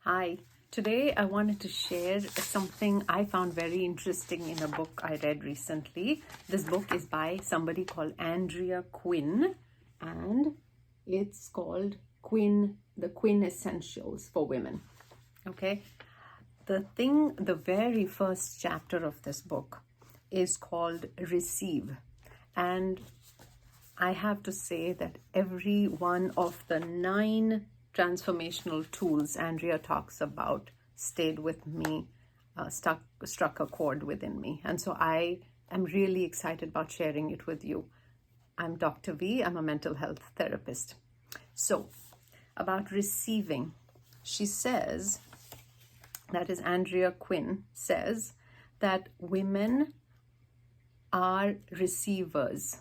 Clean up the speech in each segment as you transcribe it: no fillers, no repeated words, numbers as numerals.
Hi, today I wanted to share something I found very interesting in a book I read recently. This book is by somebody called Andrea Quinn, and it's called Quinn, the Quinn Essentials for Women. Okay, the very first chapter of this book is called Receive. And I have to say that every one of the 9 transformational tools Andrea talks about stayed with me, struck a chord within me. And so I am really excited about sharing it with you. I'm Dr. V. I'm a mental health therapist. So, about receiving, she says, that is Andrea Quinn says, that women are receivers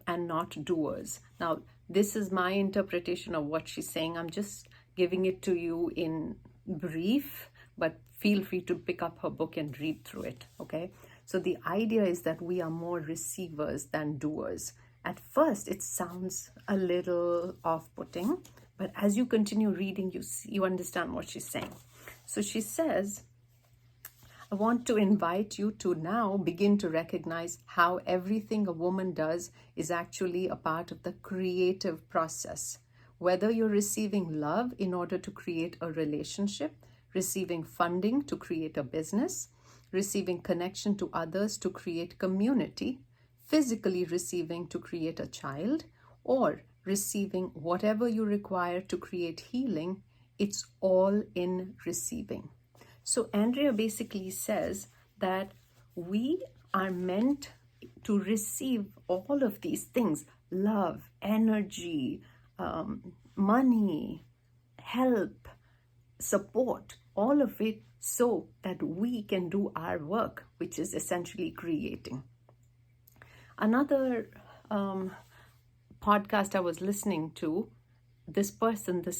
and not doers. Now, this is my interpretation of what she's saying. I'm just giving it to you in brief, but feel free to pick up her book and read through it, okay? So the idea is that we are more receivers than doers. At first, it sounds a little off-putting, but as you continue reading, you understand what she's saying. So she says, I want to invite you to now begin to recognize how everything a woman does is actually a part of the creative process. Whether you're receiving love in order to create a relationship, receiving funding to create a business, receiving connection to others to create community, physically receiving to create a child, or receiving whatever you require to create healing, it's all in receiving. So Andrea basically says that we are meant to receive all of these things: love, energy, money, help, support, all of it, so that we can do our work, which is essentially creating. Another podcast I was listening to, this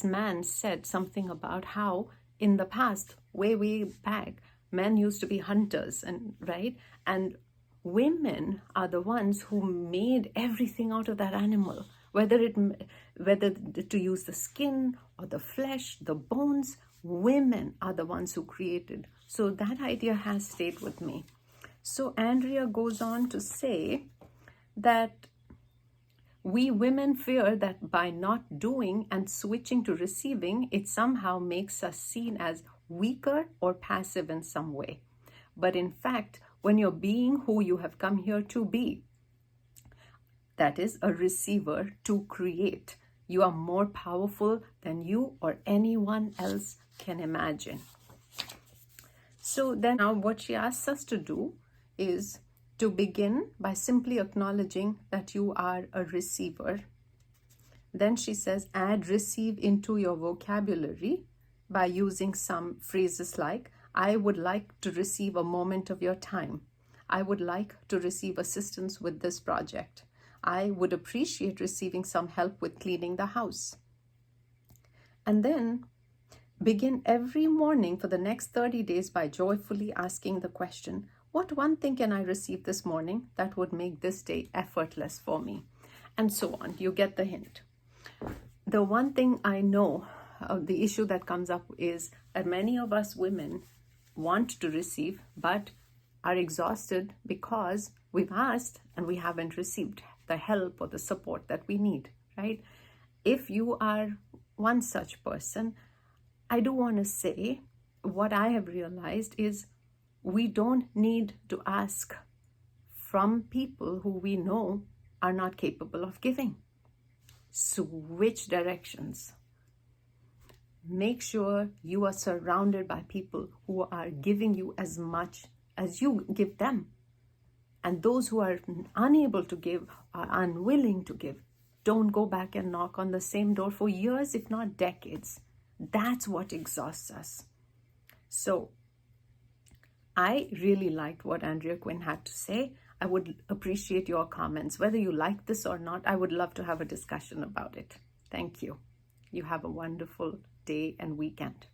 man said something about how in the past, way back, men used to be hunters, and women are the ones who made everything out of that animal, whether to use the skin or the flesh, the bones. Women are the ones who created. So that idea has stayed with me. So Andrea goes on to say that we women fear that by not doing and switching to receiving, it somehow makes us seen as weaker or passive in some way. But in fact, when you're being who you have come here to be, that is a receiver to create, you are more powerful than you or anyone else can imagine. So then now what she asks us to do is to begin by simply acknowledging that you are a receiver. Then she says, add receive into your vocabulary by using some phrases like, I would like to receive a moment of your time. I would like to receive assistance with this project. I would appreciate receiving some help with cleaning the house. And then begin every morning for the next 30 days by joyfully asking the question, what one thing can I receive this morning that would make this day effortless for me? And so on. You get the hint. The one thing I know, the issue that comes up is that many of us women want to receive, but are exhausted because we've asked and we haven't received the help or the support that we need, right? If you are one such person, I do want to say what I have realized is we don't need to ask from people who we know are not capable of giving. Switch directions. Make sure you are surrounded by people who are giving you as much as you give them. And those who are unable to give, are unwilling to give, don't go back and knock on the same door for years, if not decades. That's what exhausts us. So I really liked what Andrea Quinn had to say. I would appreciate your comments. Whether you like this or not, I would love to have a discussion about it. Thank you. You have a wonderful day and weekend.